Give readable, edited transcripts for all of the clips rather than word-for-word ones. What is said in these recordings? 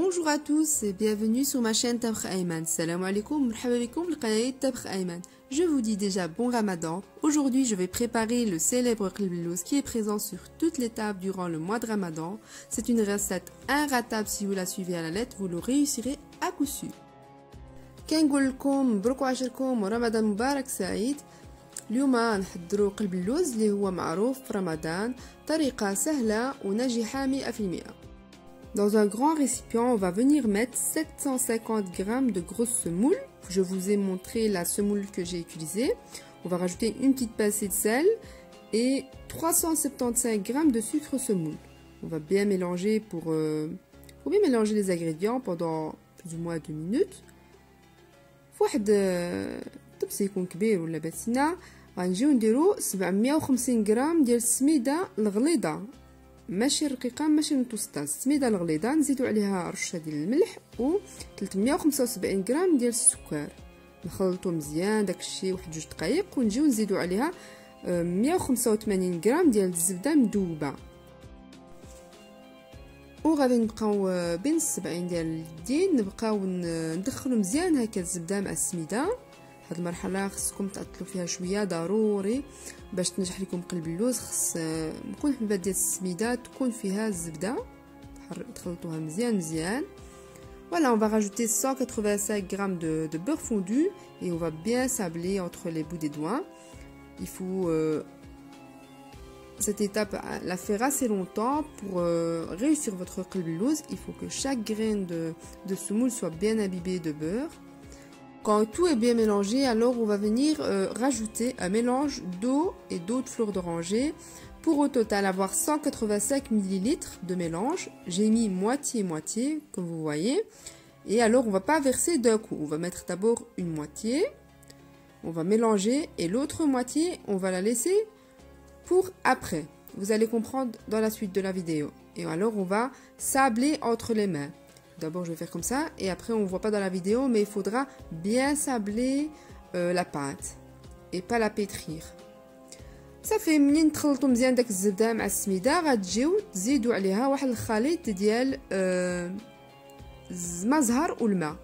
Bonjour à tous et bienvenue sur ma chaîne Tabkh Ayman. Salam alaikum, marhaba bikoum l'qanaï Tabkh Ayman. Je vous dis déjà bon ramadan. Aujourd'hui, je vais préparer le célèbre qlb qui est présent sur toutes les tables durant le mois de ramadan. C'est une recette inratable si vous la suivez à la lettre, vous le réussirez à coup sûr. كنقول لكم مبروك وعشركم ورمضان مبارك سعيد. اليوم نحضروا قلب اللوز اللي هو معروف في رمضان، طريقة سهلة وناجحة 100%. Dans un grand récipient, on va venir mettre 750 g de grosse semoule. Je vous ai montré la semoule que j'ai utilisée. On va rajouter une petite pincée de sel et 375 g de sucre semoule. On va bien mélanger pour bien mélanger les ingrédients pendant plus ou moins 2 minutes. فواحد طبسي يكون كبير ولا باتينه غنجيو نديرو 750 غرام ديال السميده الغليظه، ماشي رقيقه ماشي متوسطه، السميده الغليظه نزيدو عليها رشه ديال الملح و 375 غرام ديال السكر. نخلطو مزيان داكشي واحد 2 دقائق ونجيو نزيدو عليها 185 غرام ديال الزبده مذوبه. وغادي نبقاو بين السبعين ديال اليدين نبقاو ندخلو مزيان هكا الزبده مع السميده. هاد المرحله خصكم تعطلوا فيها شويه ضروري باش تنجح لكم قلب اللوز. خص كل حبه ديال السميده تكون فيها الزبده، تخلطوها مزيان. Voilà, on va rajouter 185 g de beurre fondu et on va bien sabler entre les bouts des doigts. Il faut cette étape la faire assez longtemps pour réussir votre qlb louz. Il faut que chaque grain de semoule soit bien imbibé de beurre. Quand tout est bien mélangé, alors on va venir rajouter un mélange d'eau et d'eau de fleur d'oranger pour au total avoir 185 ml de mélange. J'ai mis moitié comme vous voyez. Et alors on va pas verser d'un coup, on va mettre d'abord une moitié, on va mélanger et l'autre moitié on va la laisser pour après. Vous allez comprendre dans la suite de la vidéo. Et alors on va sabler entre les mains. D'abord je vais faire comme ça et après on voit pas dans la vidéo mais il faudra bien sabler la pâte et pas la pétrir. صافي منين تخلطوا مزيان داك الزبده مع السميده غتجيو تزيدوا عليها واحد الخليط ديال الزعتر والماء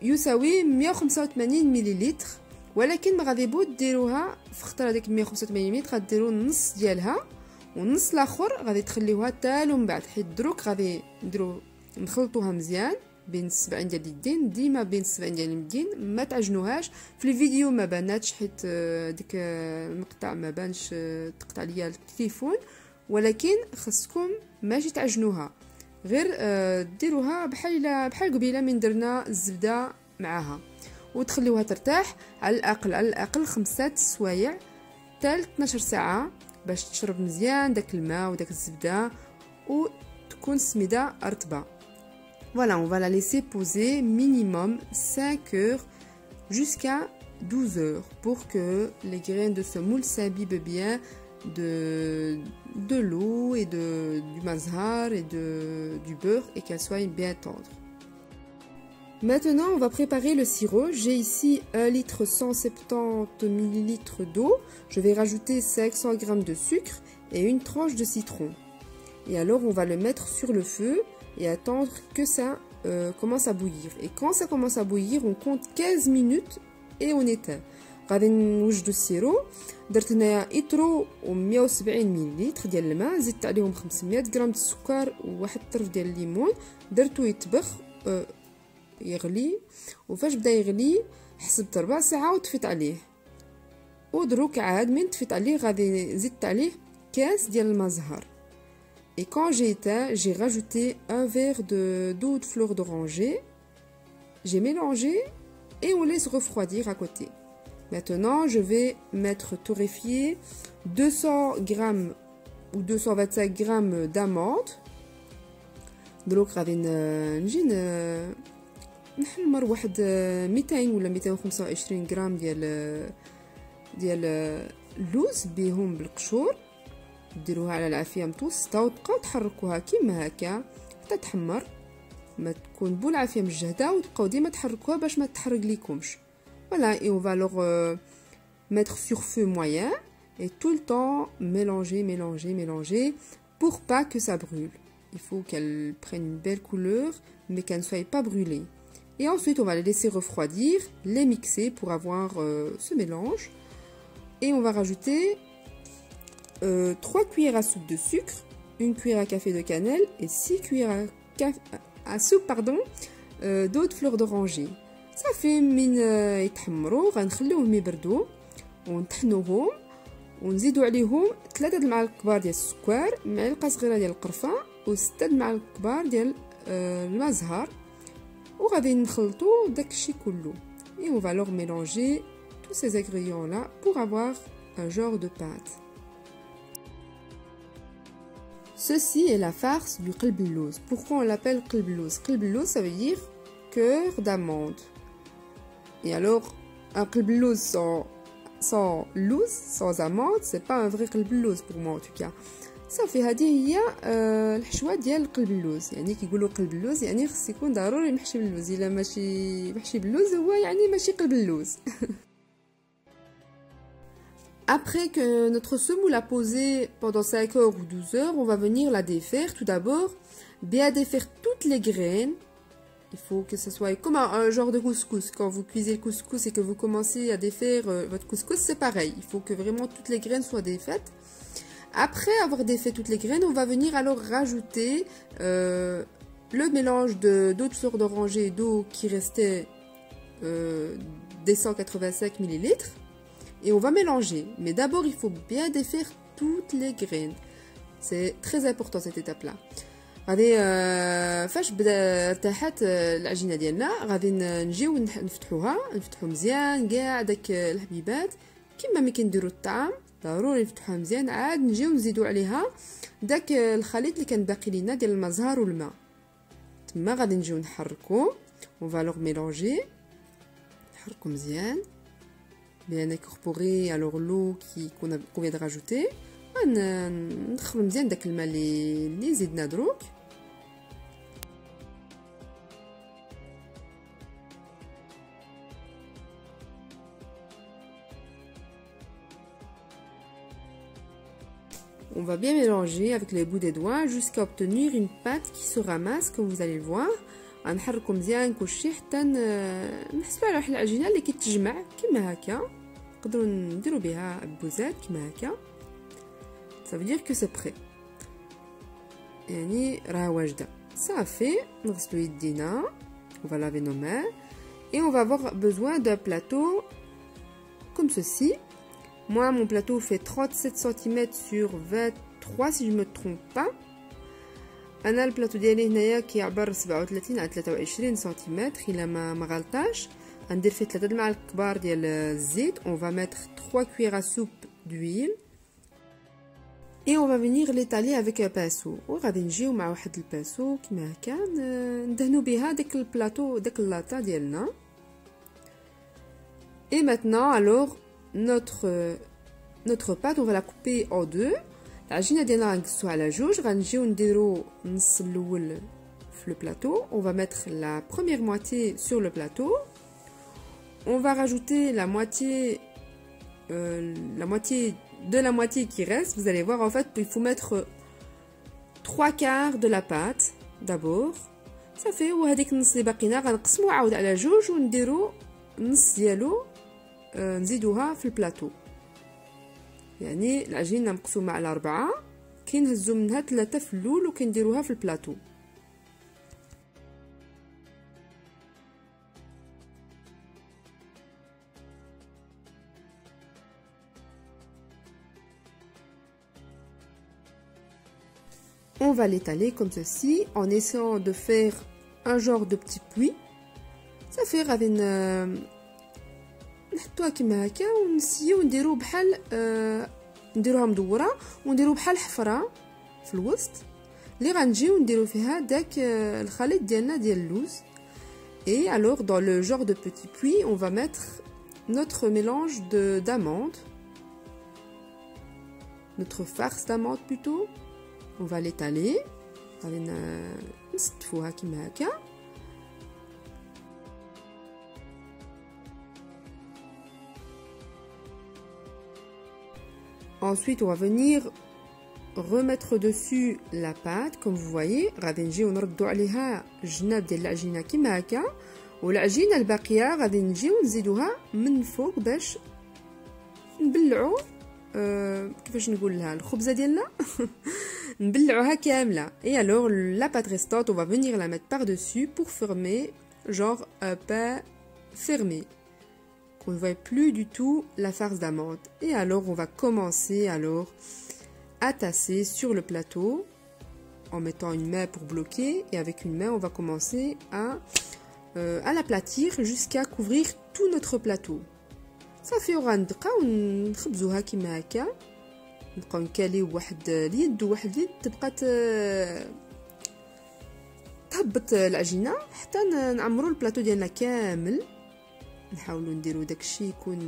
يساوي 185 مليلتر. ولكن ما غادي بو ديروها في خطره ديك 185 مليلتر، غديروا النص ديالها والنص الاخر غادي تخليوها حتى من بعد، حيت دروك غادي نديرو نخلطوها مزيان بين السبعين ديال اليدين، ديما بين السبعين ديال اليدين ما تعجنوهاش. في الفيديو ما باناتش حيت ديك المقطع ما بانش تقطع ليا التليفون، ولكن خصكم ماشي تعجنوها، غير ديروها بحال قبيله من درنا الزبده معاها وتخليوها ترتاح على الاقل 5 سوايع حتى 12 ساعه باش تشرب مزيان داك الماء وداك الزبده وتكون السميده رطبه. Voilà, on va la laisser poser minimum 5 heures jusqu'à 12 heures pour que les graines de semoule s'imbibent bien de l'eau et du mazhar et du beurre et qu'elles soient bien tendres. Maintenant, on va préparer le sirop. J'ai ici 1 litre 170 ml d'eau. Je vais rajouter 500 g de sucre et une tranche de citron. Et alors, on va le mettre sur le feu et attendre que ça commence à bouillir. Et quand ça commence à bouillir, on compte 15 minutes et on éteint. غادي نوجدوا السيرو. درت هنايا ايترو و170 ملل ديال الماء، زدت عليهم 500 غرام د السكر وواحد الطرف ديال الليمون، درتو يطبخ يغلي. وفاش بدا يغلي حسبت 4 ساعات وطفيت عليه. ودروك عاد من طفيت عليه غادي زدت عليه كاس ديال المزهر. Et quand j'ai éteint, j'ai rajouté un verre d'eau de fleur d'oranger. J'ai mélangé et on laisse refroidir à côté. Maintenant, je vais mettre torréfier 200 g ou 225 g d'amandes. دروك غادي نجي نحمر واحد 200 ولا 225 غرام ديال اللوز بيهم بالقشور. ديروها على العافيه متوسطه وتبقاو تحركوها كيما هكا حتى تحمر، ما تكون بالعافيه مجهده وتبقاو ديما تحركوها باش ما تحرق ليكمش. Voilà, et on va alors mettre sur feu moyen et tout le temps mélanger pour pas que ça brûle. il faut qu'elle prenne une belle couleur, mais qu'elle ne soit pas brûlée. Et ensuite, on va les laisser refroidir, les mixer pour avoir ce mélange. Et on va rajouter 3 cuillères à soupe de sucre, 1 cuillère à café de cannelle et 6 cuillères à soupe d'eau de fleur d'oranger. صافي من يتحمروا غنخليوهم يبردوا ونطحنوهم ونزيدوا عليهم 3 المعالق كبار ديال السكر، معلقه صغيره ديال القرفه و6 المعالق كبار ديال الماء زهر، وغادي نخلطوا داكشي كله. Et on va alors mélanger tous ces ingrédients là pour avoir un genre de pâte. Ceci est la farce du qelbellouz. Pourquoi on l'appelle qelbellouz? Qelbellouz, ça veut dire cœur d'amande. Et alors, un qelbellouz sans louz, sans amande, c'est pas un vrai qelbellouz pour moi en tout cas. صافي هذه هي الحشوه ديال القلبلوز. يعني كيقولوا قلبلوز يعني خص يكون ضروري محشي باللوز، الا ماشي محشي باللوز هو يعني ماشي قلبلوز. Après que notre semoule a posé pendant 5 heures ou 12 heures, on va venir la défaire. Tout d'abord, bien défaire toutes les graines. Il faut que ce soit comme un genre de couscous. Quand vous cuisez le couscous et que vous commencez à défaire votre couscous, c'est pareil. Il faut que vraiment toutes les graines soient défaites. Après avoir défait toutes les graines, on va venir alors rajouter le mélange d'eau de fleur d'oranger et d'eau qui restait des 185 ml. Et on va mélanger. Mais d'abord, il faut bien défaire toutes les graines. C'est très important cette étape-là. غادي فاش بدا ارتاحت العجينه ديالنا غادي نجيو نفتحو مزيان كاع داك الحبيبات كما ما كنديروا الطعام. ضروري نفتحوها مزيان، عاد نجيو نزيدو عليها داك الخليط اللي كان باقي لينا ديال الماء زهر والماء. تما غادي نجيو نحركو on va alors mélanger. نحركو مزيان bien incorporer alors l'eau qu'on vient de rajouter. ندخلو مزيان داك الماء اللي زدنا دروك. On va bien mélanger avec les bouts des doigts jusqu'à obtenir une pâte qui se ramasse comme vous allez le voir. غنحركو مزيان كلشي حتى نحصلوا على واحد العجينه اللي كتجمع كما هكا. نقدروا نديروا بها بوزات كما هكا. Ça veut dire que c'est prêt. يعني راه واجده. صافي نغسلوا يدينا. On va laver nos mains et on va avoir besoin d'un plateau comme ceci. Moi, mon plateau fait 37 cm sur 23 si je ne me trompe pas. أنا البلاطو ديالي هنايا كيعبر 37 على 23 سنتيمتر إلا ما غلطاش. غندير فيه 3 المعالق كبار ديال الزيت. On va mettre 3 cuillères à soupe d'huile. Et on va venir l'étaler avec un pinceau. وغادي نجيو مع واحد البانسو كما هكا ندهنو بها داك البلاطو داك اللاطه ديالنا. Et maintenant alors notre pâte on va la couper en deux. العجينه ديالنا غنقصوها على جوج. غنجيو نديرو النص الاول في le plateau. On va mettre la première moitié sur le plateau. On va rajouter la moitié de la moitié qui reste. Vous allez voir en fait il faut mettre 3/4 de la pâte d'abord. صافي وهذيك النص اللي باقينا غنقسموها عاود على جوج ونديرو النص ديالو نزيدوها في البلاطو. يعني العجينه مقسومه على 4 كنهزو منها 3 في الاول وكنديروها في البلاطو. On va l'étaler comme ceci en essayant de faire un genre de petit puits. Ça fait غادي نحطوها كما هكا ونسيو نديرو بحال نديروها مدوره ونديرو بحال حفره في الوسط اللي غنجيو نديرو فيها داك الخليط ديالنا ديال اللوز. Et alors dans le genre de petit puits on va mettre notre mélange d'amandes, notre farce d'amande plutôt. On va l'étaler. غادي نستفوها كما هكا. Ensuite, on va venir remettre dessus la pâte comme vous voyez. غادي نجيو نردو عليها الجناب ديال العجينه كيما هكا، والعجينه الباقيه غادي نجيو نزيدوها من فوق باش نبلعو كيفاش نقول لها الخبزه ديالنا نبلعوها كامله. Et alors la pâte restante on va venir la mettre par dessus pour former genre un pain fermé. On ne voit plus du tout la farce d'amande. Et alors on va commencer alors à tasser sur le plateau en mettant une main pour bloquer, et avec une main on va commencer à l'aplatir jusqu'à couvrir tout notre plateau. صافي وغندقاو ونخبزوها كيما هكا، نبقاو نكاليو بواحد اليد وواحد اليد تبقى تهبط العجينه حتى نعمروا البلاطو ديالنا كامل. نحاولوا نديروا داكشي يكون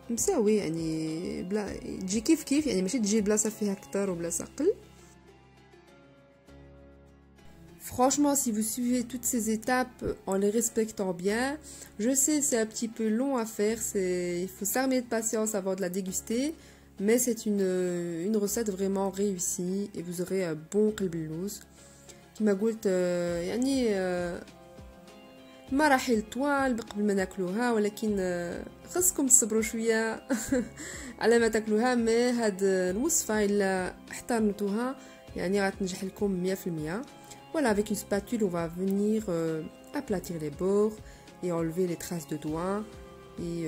مساوي، يعني بلا تجي كيف كيف، يعني ماشي تجي بلاصه فيها كتر وبلاصه قل. Franchement, si vous suivez toutes ces étapes en les respectant bien, je sais c'est un petit peu long à faire, il faut s'armer de patience avant de la déguster, mais c'est une recette vraiment réussie et vous aurez un bon قلب اللوز. كما قلت يعني مراحل طوال قبل ما ناكلوها، ولكن خصكم تصبروا شويه على ما تاكلوها. مي هاد الوصفه الا احترمتوها يعني غتنجح لكم 100%. Voilà, avec une spatule, on va venir aplatir les bords et enlever les traces de doigts et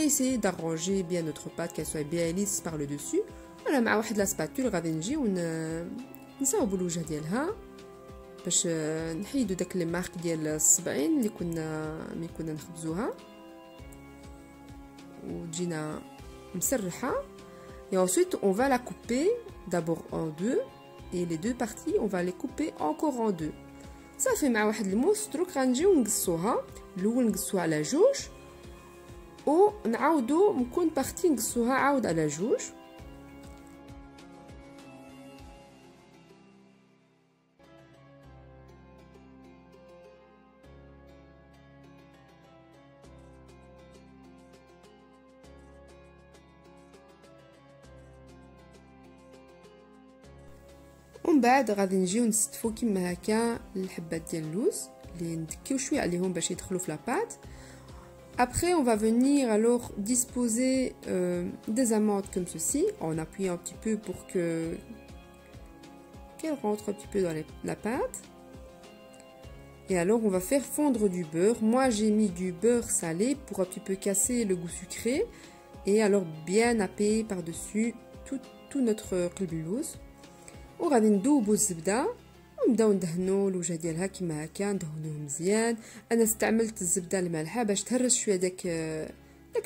essayer d'arranger bien notre pâte, qu'elle soit bien lisse par le dessus. Voilà, مع واحد la spatule غادي نجيو نصاوبوا الوجه ديالها باش نحيدوا داك لي مارك ديال الصبعين اللي ملي كنا نخبزوها وتجينا مسرحه. Et ensuite on va la couper d'abord en deux, et les deux parties on va les couper encore en deux. صافي مع واحد الموس دروك غنجيو نقصوها، الاول نقصوها على جوج ونعاودو مكون بارتي نقصوها عاود على جوج. ومن بعد غادي نجيو نستفو كيما هكا الحبات ديال اللوز اللي ندكيو شويه عليهم باش يدخلوا في لاباط. Après on va venir alors disposer des amandes comme ceci en appuyant un petit peu pour qu'elles rentrent un petit peu dans la pâte. Et alors on va faire fondre du beurre. Moi j'ai mis du beurre salé pour un petit peu casser le goût sucré et alors bien napper par-dessus tout notre قلب اللوز. وغادي ندوبو الزبده ونبداو ندهنو الوجه ديالها كيما هكا، ندهنوه مزيان. انا استعملت الزبده المالحه باش تهرس شويه داك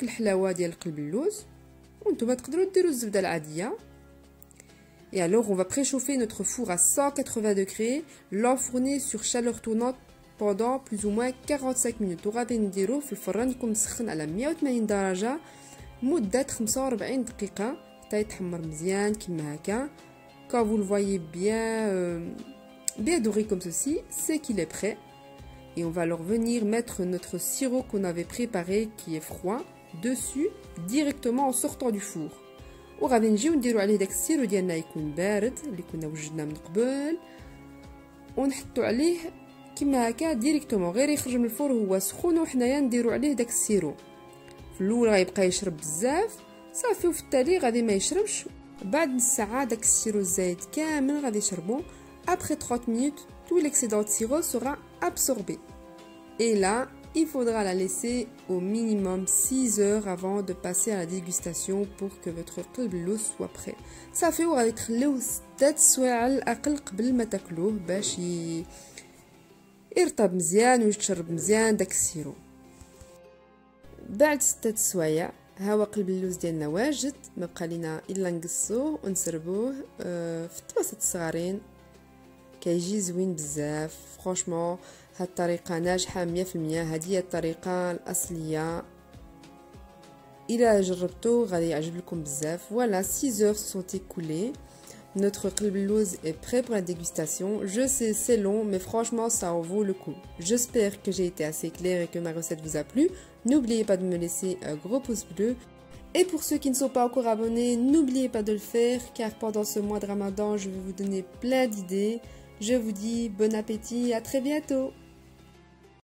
الحلاوه ديال قلب اللوز، وانتم تقدروا ديروا الزبده العاديه. Et alors on va préchauffer notre four à 180 degrés, l'enfourner sur chaleur tournante pendant plus ou moins 45 minutes. وغادي نديروه في الفران يكون مسخن على 180 درجه مده 45 دقيقه حتى يتحمر مزيان كيما هكا. Quand vous le voyez bien doré comme ceci, c'est qu'il est prêt. Et on va alors venir mettre notre sirop qu'on avait préparé, qui est froid, dessus directement en sortant du four. وغادي نجيو نديرو عليه داك السيرو ديالنا يكون بارد اللي كنا وجدناه من قبل، ونحطو عليه كيما هكا ديريكتومون، غير يخرج من الفور هو سخون وحنايا نديرو عليه داك السيرو. في الاول غيبقى يشرب بزاف صافي، وفي التالي غادي ما يشربش. بعد نص ساعه داك السيرو الزايد كامل غادي يشربو. Après 30 minutes, tout l'excédent de sirop sera absorbé. Et là, il faudra la laisser au minimum 6 heures avant de passer à la dégustation pour que votre قلب اللوز soit prêt. صافي وغادي تخليوه 6 سوايع على الأقل قبل ما تاكلوه باش يرطب مزيان ويتشرب مزيان داك السيرو. بعد 6 سوايع ها هو قلب اللوز ديالنا واجد، ما بقى لينا الا نقصوه ونسربوه في الطباسات الصغارين. كيجي زوين بزاف فرانشمون. هاد الطريقه ناجحه 100%. هذه هي الطريقه الاصليه، الا جربتو غادي يعجب لكم بزاف. Voilà, 6 heures se sont écoulées. Notre قلب اللوز est prêt pour la dégustation. Je sais, c'est long, mais franchement, ça en vaut le coup. J'espère que j'ai été assez claire et que ma recette vous a plu. N'oubliez pas de me laisser un gros pouce bleu Et pour ceux qui ne sont pas encore abonnés, n'oubliez pas de le faire car pendant ce mois de Ramadan, je vais vous donner plein d'idées. Je vous dis bon appétit, à très bientôt.